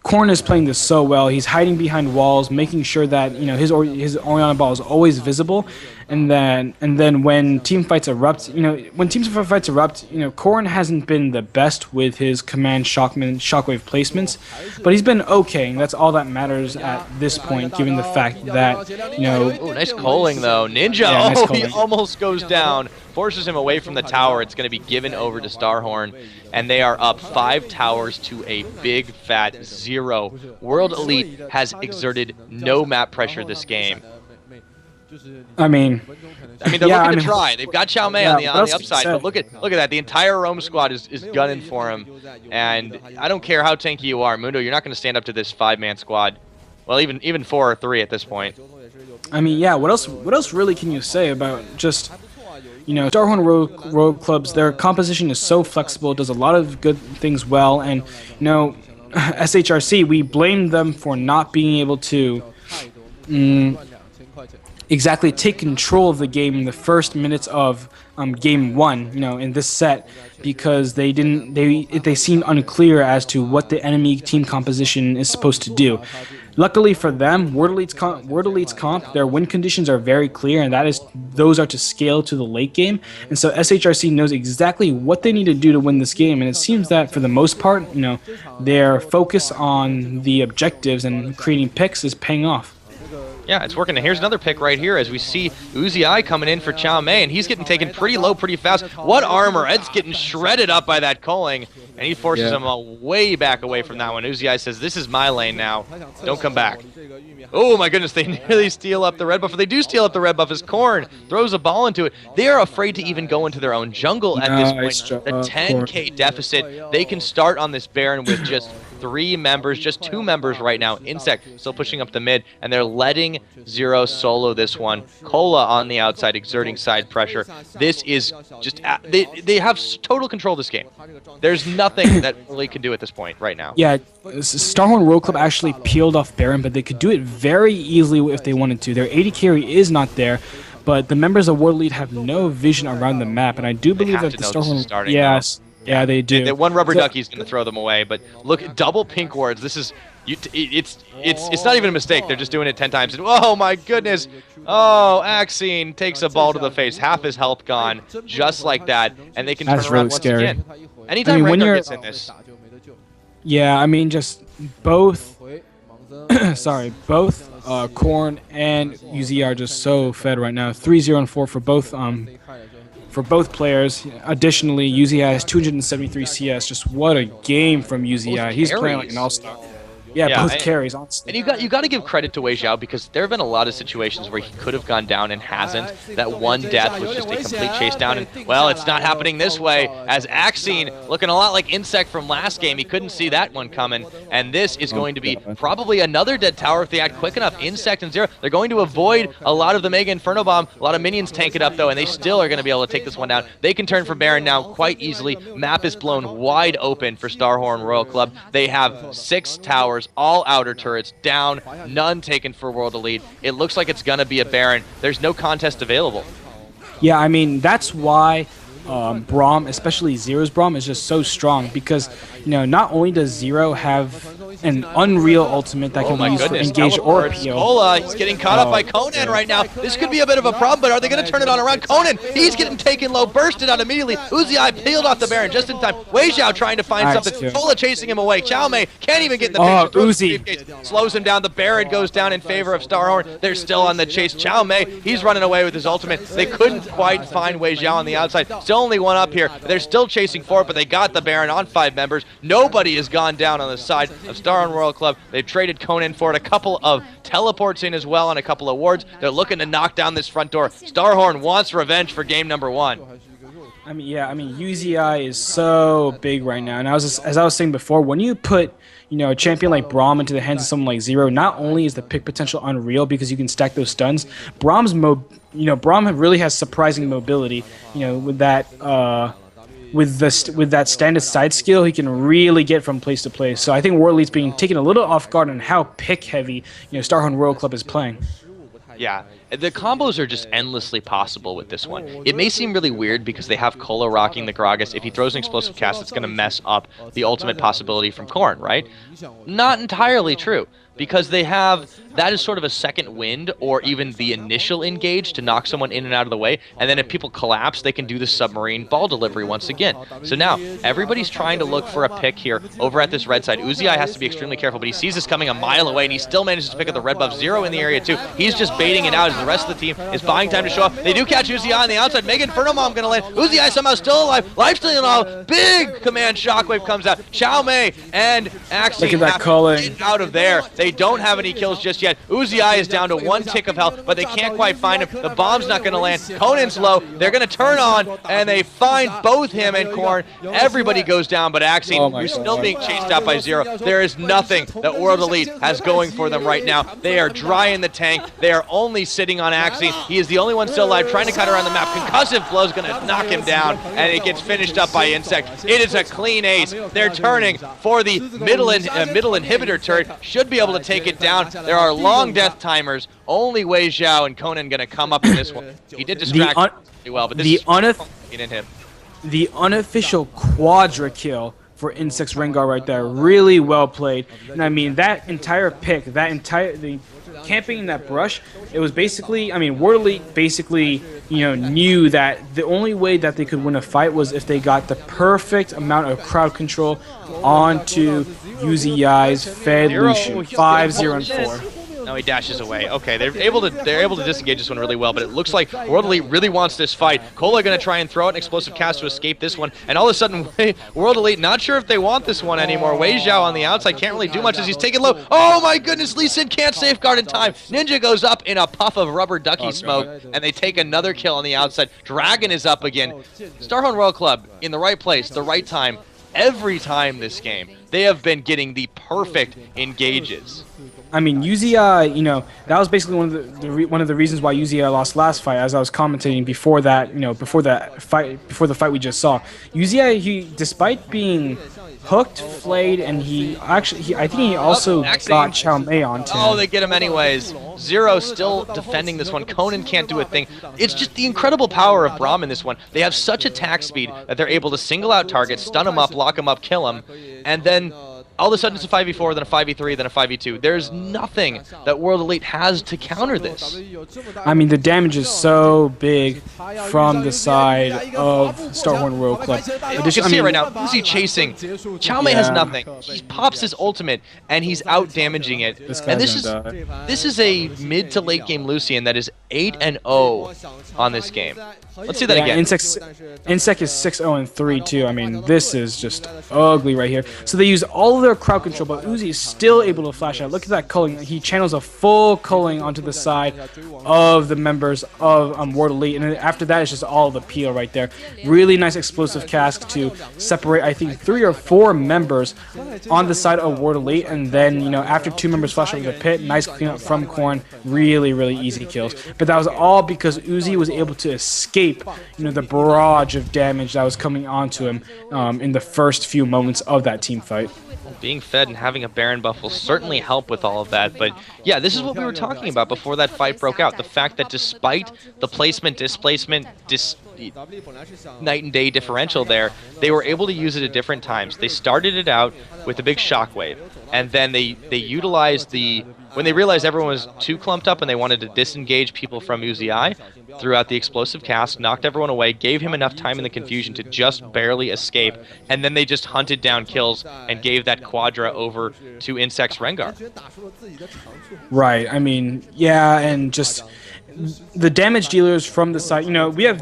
Korn is playing this so well. He's hiding behind walls, making sure that, you know, his Orianna ball is always visible. And then when team fights erupt, you know, Korn hasn't been the best with his command shockwave placements, but he's been okay, and that's all that matters at this point, given the fact that, you know. Ooh, nice calling though, Ninja. Yeah, nice he almost goes down, forces him away from the tower. It's going to be given over to StarHorn, and they are up 5 towers to a big fat 0. World Elite has exerted no map pressure this game. I mean, they're looking to try. They've got Chow Mei on the upside, but look at that. The entire Rome squad is gunning for him, and I don't care how tanky you are, Mundo. You're not going to stand up to this 5-man squad. Well, even 4 or 3 at this point. I mean, yeah. What else really can you say about just, you know, StarHorn Road Clubs? Their composition is so flexible, does a lot of good things well, and, you know, SHRC, we blame them for not being able to exactly take control of the game in the first minutes of game 1, you know, in this set, because they seemed unclear as to what the enemy team composition is supposed to do. Luckily for them, World Elite's comp, their win conditions are very clear, and those are to scale to the late game. And so SHRC knows exactly what they need to do to win this game, and it seems that for the most part, you know, their focus on the objectives and creating picks is paying off. Yeah, it's working. Here's another pick right here as we see UZI coming in for Chow Mei, and he's getting taken pretty low pretty fast. What armor? Ed's getting shredded up by that culling, and he forces him way back away from that one. UZI says, this is my lane now. Don't come back. Oh my goodness, they nearly steal up the red buff. They do steal up the red buff as Korn throws a ball into it. They are afraid to even go into their own jungle at this point. The 10k deficit, they can start on this Baron with just 3 members, just 2 members right now. Insect still pushing up the mid, and they're letting Zero solo this one. Cola on the outside, exerting side pressure. This is just, they have total control of this game. There's nothing that really can do at this point right now. Yeah, StarHorn World Club actually peeled off Baron, but they could do it very easily if they wanted to. Their AD carry is not there, but the members of World Elite have no vision around the map, and I do believe that the StarHorn... Yes, yeah, they do. The one rubber ducky's going to throw them away, but look, double pink wards. This is... It's not even a mistake. They're just doing it 10 times. And, oh my goodness! Oh, Axine takes a ball to the face. Half his health gone, just like that, and they can turn around once again. Anytime Rengar gets in this. Yeah, I mean, just both. Sorry, both Corn and UZ are just so fed right now. 3-0 and 4 for both players. Additionally, UZI has 273 CS. Just what a game from UZI. He's playing like an all-star. Yeah, both carries, honestly. And you got to give credit to Wei Xiao, because there have been a lot of situations where he could have gone down and hasn't. That one death was just a complete chase down, and, well, it's not happening this way, as Axine, looking a lot like Insect from last game, he couldn't see that one coming, and this is going to be probably another dead tower if they act quick enough. Insect and Zero, they're going to avoid a lot of the Mega Inferno Bomb. A lot of minions tank it up, though, and they still are going to be able to take this one down. They can turn for Baron now quite easily. Map is blown wide open for StarHorn Royal Club. They have 6 towers, all outer turrets down, none taken for World Elite. It looks like it's gonna be a Baron. There's no contest available. Yeah, I mean, that's why Braum, especially Zero's Braum, is just so strong, because, you know, not only does Zero have an unreal ultimate that can be used for engage or PO. Cola, he's getting caught up by Conan right now. This could be a bit of a problem, but are they going to turn it on around? Conan, he's getting taken low, bursted out immediately. Uzi peeled off the Baron just in time. Wei Xiao trying to find something. Cola chasing him away. Chao Mei can't even get in the picture. Uzi slows him down. The Baron goes down in favor of StarHorn. They're still on the chase. Chao Mei, he's running away with his ultimate. They couldn't quite find Wei Xiao on the outside. Still only one up here. They're still chasing for it, but they got the Baron on 5 members. Nobody has gone down on the side of StarHorn Royal Club. They've traded Conan for it. A couple of teleports in as well and a couple of wards. They're looking to knock down this front door. StarHorn wants revenge for game number 1. I mean, yeah, I mean, UZI is so big right now. And as I was saying before, when you put, you know, a champion like Braum into the hands of someone like Zero, not only is the pick potential unreal because you can stack those stuns, Braum really has surprising mobility. You know, with that with that standard side skill, he can really get from place to place. So I think World Elite's being taken a little off guard on how pick heavy, you know, StarHorn Royal Club is playing. Yeah, the combos are just endlessly possible with this one. It may seem really weird because they have Cola rocking the Gragas. If he throws an explosive cast, it's going to mess up the ultimate possibility from Korn, right? Not entirely true, because they have, that is sort of a second wind, or even the initial engage to knock someone in and out of the way, and then if people collapse, they can do the submarine ball delivery once again. So now, everybody's trying to look for a pick here over at this red side. Uzi has to be extremely careful, but he sees this coming a mile away, and he still manages to pick up the red buff. Zero in the area too. He's just baiting it out as the rest of the team is buying time to show up. They do catch Uzi on the outside. Mega Inferno Bomb gonna land. Uzi somehow still alive. Lifestealing off. Big command shockwave comes out. Chao Mei and Axie have to get out of there. They don't have any kills just yet. Uzi is down to 1 tick of health, but they can't quite find him. The bomb's not going to land. Conan's low. They're going to turn on, and they find both him and Korn. Everybody goes down, but Axie, who's still being chased out by Zero. There is nothing that World Elite has going for them right now. They are dry in the tank. They are only sitting on Axie. He is the only one still alive, trying to cut around the map. Concussive blow is going to knock him down, and it gets finished up by Insect. It is a clean ace. They're turning for the middle inhibitor turret. Should be able to take it down. There are long death timers. Only Wei Xiao and Conan going to come up in this one. He did distract pretty well, but this is the unofficial quadra kill for Insect's Rengar right there. Really well played. And I mean, that entire pick, the camping in that brush, it was basically, I mean, World Elite basically, you know, knew that the only way that they could win a fight was if they got the perfect amount of crowd control onto UZI's Fed Lucian. 5-0 and 4. No, he dashes away. Okay, they're able to disengage this one really well, but it looks like World Elite really wants this fight. Cola going to try and throw out an explosive cast to escape this one, and all of a sudden, World Elite not sure if they want this one anymore. Wei Xiao on the outside can't really do much as he's taken low. Oh my goodness, Lee Sin can't safeguard in time. Ninja goes up in a puff of rubber ducky smoke, and they take another kill on the outside. Dragon is up again. StarHorn Royal Club in the right place, the right time. every time this game. They have been getting the perfect engages. I mean, UZI, you know, that was basically one of the reasons why UZI lost last fight. As I was commentating before that, you know, before the fight we just saw, UZI, despite being hooked, flayed, and I think he also got Chow Mei onto him. Oh, they get him anyways. Zero still defending this one. Conan can't do a thing. It's just the incredible power of Braum in this one. They have such attack speed that they're able to single out targets, stun him up, lock him up, kill him, and then all of a sudden it's a 5v4, then a 5v3, then a 5v2. There's nothing that World Elite has to counter this. I mean, the damage is so big from the side of StarHorn World Club. You can see it right now. Who's he chasing? Chow Mei has nothing. He pops his ultimate, and he's out damaging it. And this is a mid to late game Lucian that is 8-0 on this game. Let's see that again. Insec is 6-0-3 too. I mean, this is just ugly right here. So they use all of their crowd control, but Uzi is still able to flash out. Look at that culling. He channels a full culling onto the side of the members of World Elite, and then after that, it's just all the peel right there. Really nice explosive cask to separate, I think, 3 or 4 members on the side of World Elite, and then, you know, after 2 members flash over the pit, nice cleanup from Korn. Really, really easy kills. But that was all because Uzi was able to escape, you know, the barrage of damage that was coming onto him in the first few moments of that team fight. Being fed and having a Baron buff will certainly help with all of that, but yeah, this is what we were talking about before that fight broke out. The fact that despite the placement, displacement, night and day differential there, they were able to use it at different times. They started it out with a big shockwave, and then they utilized when they realized everyone was too clumped up and they wanted to disengage people from Uzi, threw out the explosive cast, knocked everyone away, gave him enough time in the confusion to just barely escape, and then they just hunted down kills and gave that Quadra over to Insect's Rengar. Right, I mean, yeah, and just the damage dealers from the side, you know, we have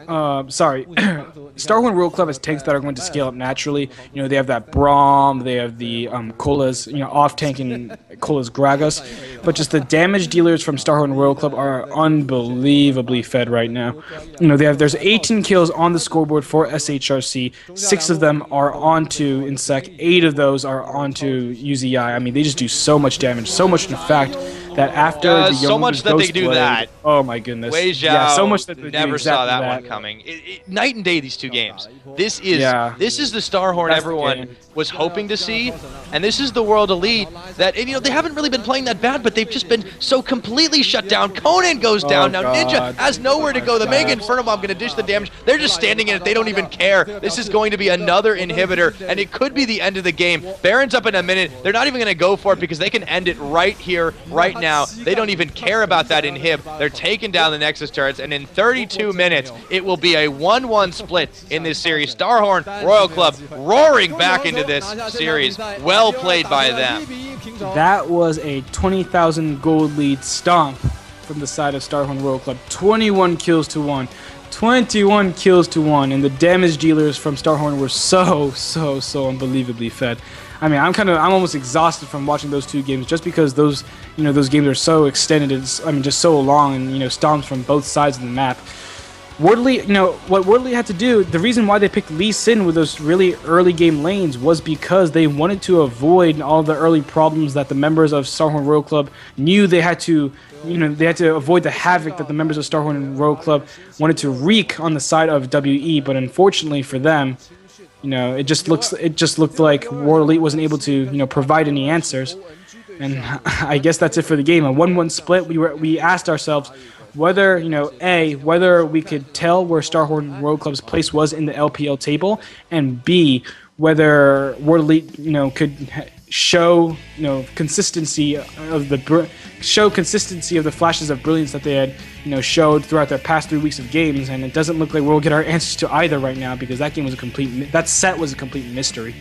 StarHorn World Club has tanks that are going to scale up naturally. You know, they have that Braum, they have the Kola's, you know, off-tank and Kola's Gragas. But just the damage dealers from StarHorn World Club are unbelievably fed right now. You know, there's 18 kills on the scoreboard for SHRC. 6 of them are onto Insec. 8 of those are onto UZI. I mean, they just do so much damage, so much in fact that after the so much that they do that. Oh my goodness. Wei Zhao, yeah, so much that they never do saw that exactly one coming. Night and day, these two games. This is the StarHorn everyone was hoping to see, and this is the World Elite that, and, you know, they haven't really been playing that bad, but they've just been so completely shut down. Conan goes down. Now Ninja has nowhere to go. The Mega Inferno Bomb going to dish the damage. They're just standing in it. They don't even care. This is going to be another inhibitor, and it could be the end of the game. Baron's up in a minute. They're not even going to go for it because they can end it right here, right now. They don't even care about that inhib. They're taking down the Nexus turrets, and in 32 minutes, it will be a 1-1 split in this series. StarHorn Royal Club roaring back into this series. Well played by them. That was a 20,000 gold lead stomp from the side of StarHorn Royal Club. 21 kills to 1. 21 kills to 1, and the damage dealers from StarHorn were so unbelievably fed. I mean, I'm almost exhausted from watching those 2 games just because those games are so extended. I mean, just so long, and, you know, stomps from both sides of the map. World Elite, you know, what World Elite had to do, the reason why they picked Lee Sin with those really early game lanes was because they wanted to avoid all the early problems that the members of StarHorn Royal Club knew they had to, you know, they had to avoid the havoc that the members of StarHorn Royal Club wanted to wreak on the side of WE, but unfortunately for them, you know, it just looked like World Elite wasn't able to, you know, provide any answers. And I guess that's it for the game. A 1-1 split. We asked ourselves whether, you know, whether we could tell where StarHorn Royal Club's place was in the LPL table, and B, whether World Elite, you know, could show, you know, consistency of the flashes of brilliance that they had, you know, showed throughout the past 3 weeks of games. And it doesn't look like we'll get our answers to either right now, because that set was a complete mystery.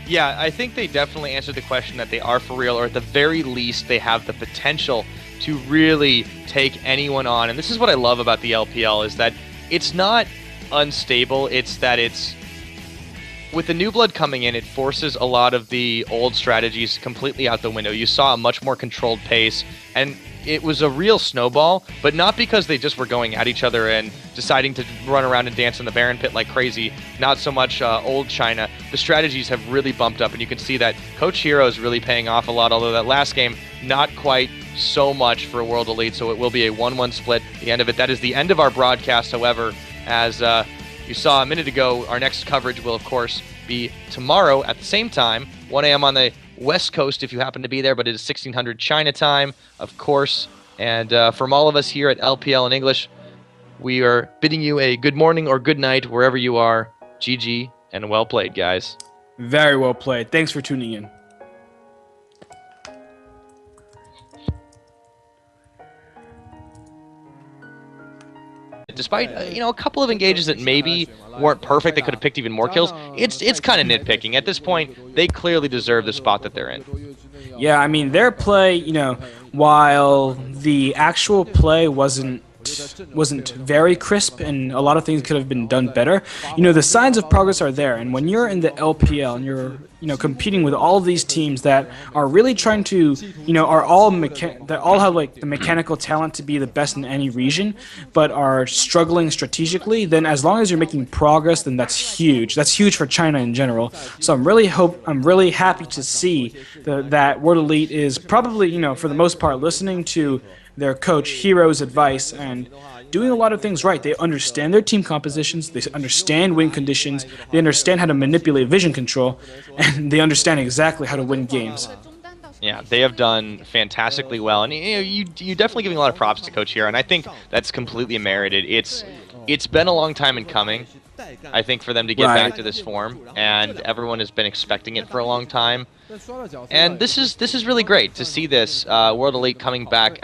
Yeah, I think they definitely answered the question that they are for real, or at the very least they have the potential to really take anyone on. And this is what I love about the LPL, is that it's not unstable, it's that with the new blood coming in, it forces a lot of the old strategies completely out the window. You saw a much more controlled pace, and it was a real snowball, but not because they just were going at each other and deciding to run around and dance in the Baron Pit like crazy. Not so much old China. The strategies have really bumped up, and you can see that Coach Hero is really paying off a lot, although that last game, not quite so much for World Elite, so it will be a 1-1 split at the end of it. That is the end of our broadcast, however, as you saw a minute ago, our next coverage will, of course, be tomorrow at the same time, 1 a.m. on the West Coast if you happen to be there, but it is 1600 China time, of course. And from all of us here at LPL in English, we are bidding you a good morning or good night wherever you are. GG, and well played, guys. Very well played. Thanks for tuning in. Despite a couple of engages that maybe weren't perfect, they could have picked even more kills. It's kind of nitpicking. At this point, they clearly deserve the spot that they're in. Yeah, I mean, their play, while the actual play wasn't very crisp and a lot of things could have been done better, the signs of progress are there. And when you're in the LPL and you're competing with all of these teams that are really trying to are all that all have like the mechanical talent to be the best in any region, but are struggling strategically, then as long as you're making progress, then that's huge. That's huge for China in general. So I'm really happy to see that World Elite is probably for the most part listening to their coach Hero's advice and doing a lot of things right. They understand their team compositions, they understand win conditions, they understand how to manipulate vision control, and they understand exactly how to win games. Yeah, they have done fantastically well, and you're definitely giving a lot of props to Coach Hero, and I think that's completely merited. It's been a long time in coming, I think, for them to get back to this form, and everyone has been expecting it for a long time. And this is really great to see this World Elite coming back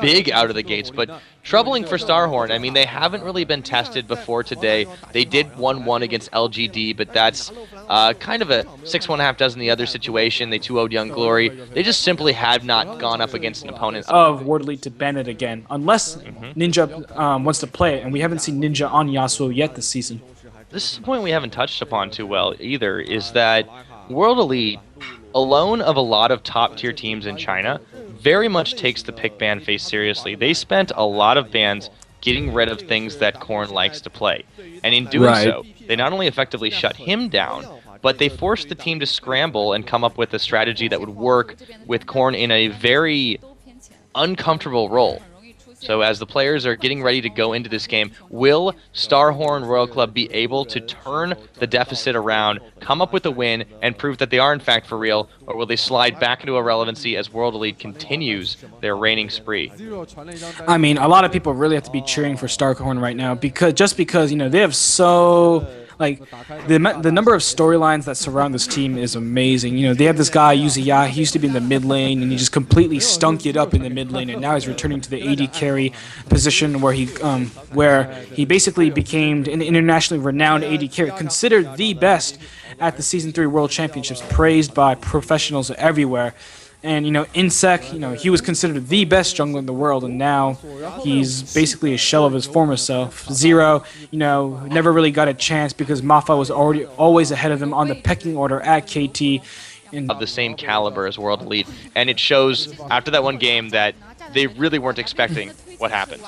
big out of the gates, but troubling for StarHorn. I mean, they haven't really been tested before today. They did 1-1 against LGD, but that's kind of a 6-1 dozen the other situation. They 2-0'd Young Glory. They just simply have not gone up against an opponent of World Elite to ban it again, unless Ninja wants to play it, and we haven't seen Ninja on Yasuo yet this season. This is a point we haven't touched upon too well either, is that World Elite, alone of a lot of top-tier teams in China, very much takes the pick ban phase seriously. They spent a lot of bans getting rid of things that Korn likes to play. And in doing so, they not only effectively shut him down, but they forced the team to scramble and come up with a strategy that would work with Korn in a very uncomfortable role. So as the players are getting ready to go into this game, will StarHorn Royal Club be able to turn the deficit around, come up with a win, and prove that they are in fact for real, or will they slide back into irrelevancy as World Elite continues their reigning spree? I mean, a lot of people really have to be cheering for StarHorn right now because they have so... Like, the number of storylines that surround this team is amazing. They have this guy, Yuzuya, he used to be in the mid lane, and he just completely stunk it up in the mid lane, and now he's returning to the AD carry position where he basically became an internationally renowned AD carry, considered the best at the Season 3 World Championships, praised by professionals everywhere. And, Insec, he was considered the best jungler in the world, and now he's basically a shell of his former self. Zero, never really got a chance because Mafa was always ahead of him on the pecking order at KT. Of the same caliber as World Elite. And it shows, after that one game, that they really weren't expecting what happened.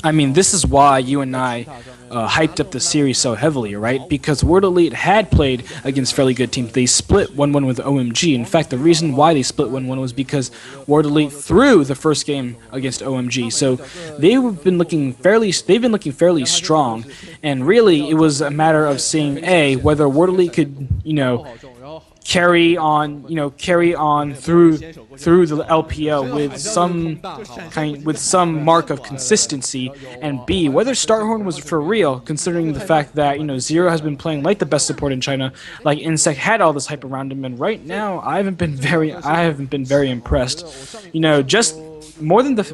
I mean, this is why you and I hyped up the series so heavily, right? Because World Elite had played against fairly good teams. They split 1-1 with OMG. In fact, the reason why they split 1-1 was because World Elite threw the first game against OMG. So they've been looking fairly strong, and really it was a matter of seeing whether World Elite could, carry on through the LPL with some mark of consistency, and B, whether StarHorn was for real, considering the fact that Zero has been playing like the best support in China, like Insec had all this hype around him, and right now I haven't been very impressed. Just rather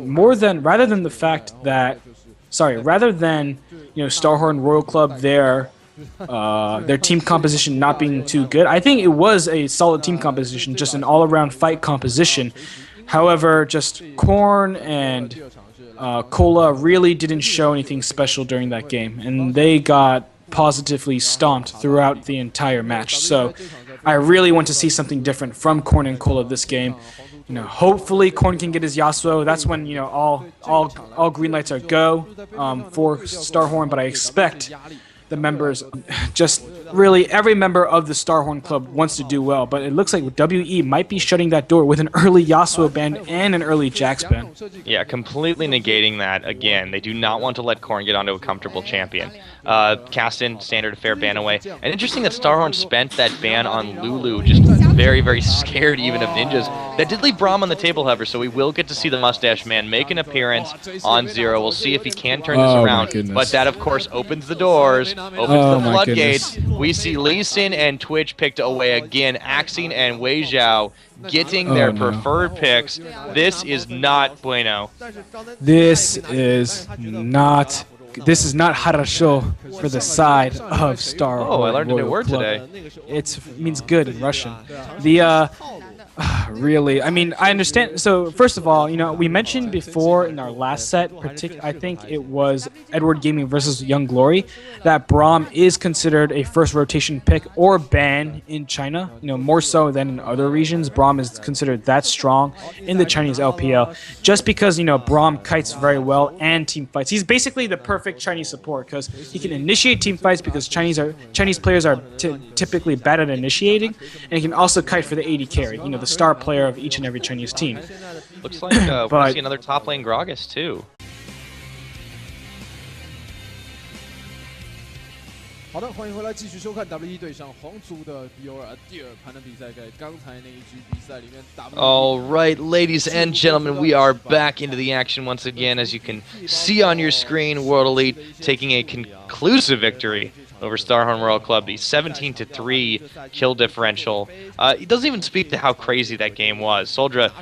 than StarHorn Royal Club their team composition not being too good. I think it was a solid team composition, just an all-around fight composition. However, just Korn and Cola really didn't show anything special during that game, and they got positively stomped throughout the entire match. So I really want to see something different from Korn and Cola this game. You know, hopefully Korn can get his Yasuo. That's when, you know, all green lights are go for StarHorn. But I expect the members, just really every member of the StarHorn Club wants to do well. But it looks like WE might be shutting that door with an early Yasuo ban and an early Jax ban. Yeah, completely negating that again. They do not want to let Korn get onto a comfortable champion. Cast in standard affair ban away. And interesting that StarHorn spent that ban on Lulu, just very, very scared even of ninjas. That did leave Braum on the table, however, so we will get to see the Mustache Man make an appearance on Zero. We'll see if he can turn this around. But that, of course, opens the doors, opens the floodgates. We see Lee Sin and Twitch picked away again. Axing and Wei Zhao getting their preferred picks. This is not bueno. This is not хорошо for the side of StarHorn. Oh, I learned a new word today. It means good in Russian. Really, I mean, I understand. So first of all, you know, we mentioned before in our last set, I think it was Edward Gaming versus Young Glory, that Braum is considered a first rotation pick or ban in China. You know, more so than in other regions. Braum is considered that strong in the Chinese LPL, just because, you know, Braum kites very well and team fights. He's basically the perfect Chinese support because he can initiate team fights because Chinese players are typically bad at initiating, and he can also kite for the AD carry. You know, the star player of each and every Chinese team. Looks like we'll see another top lane Gragas too. 好的，欢迎回来，继续收看 W1 对上皇族的 BOR 第二盘的比赛。在刚才那一局比赛里面 All right, ladies and gentlemen, we are back into the action once again. As you can see on your screen, World Elite taking a conclusive victory over StarHorn World Club, the 17-3 kill differential. It doesn't even speak to how crazy that game was. Souldra,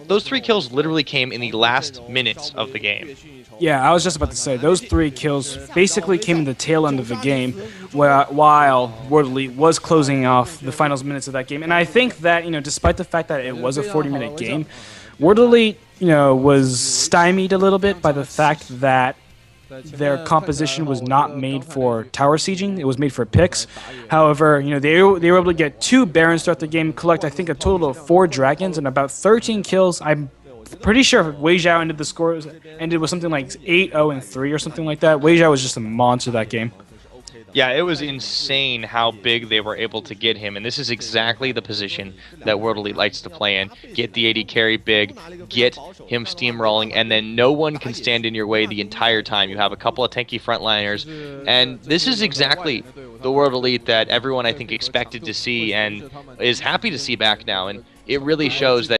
those 3 kills literally came in the last minutes of the game. Yeah, I was just about to say, those 3 kills basically came in the tail end of the game while World Elite was closing off the finals minutes of that game. And I think that, you know, despite the fact that it was a 40-minute game, World Elite, you know, was stymied a little bit by the fact that their composition was not made for tower sieging. It was made for picks. However, you know, they were able to get 2 Barons throughout the game, collect, I think, a total of 4 Dragons and about 13 kills. I'm pretty sure Wei Zhao ended with something like 8-0-3 or something like that. Wei Zhao was just a monster that game. Yeah, it was insane how big they were able to get him, and this is exactly the position that World Elite likes to play in. Get the AD carry big, get him steamrolling, and then no one can stand in your way the entire time. You have a couple of tanky frontliners, and this is exactly the World Elite that everyone, I think, expected to see and is happy to see back now, and it really shows that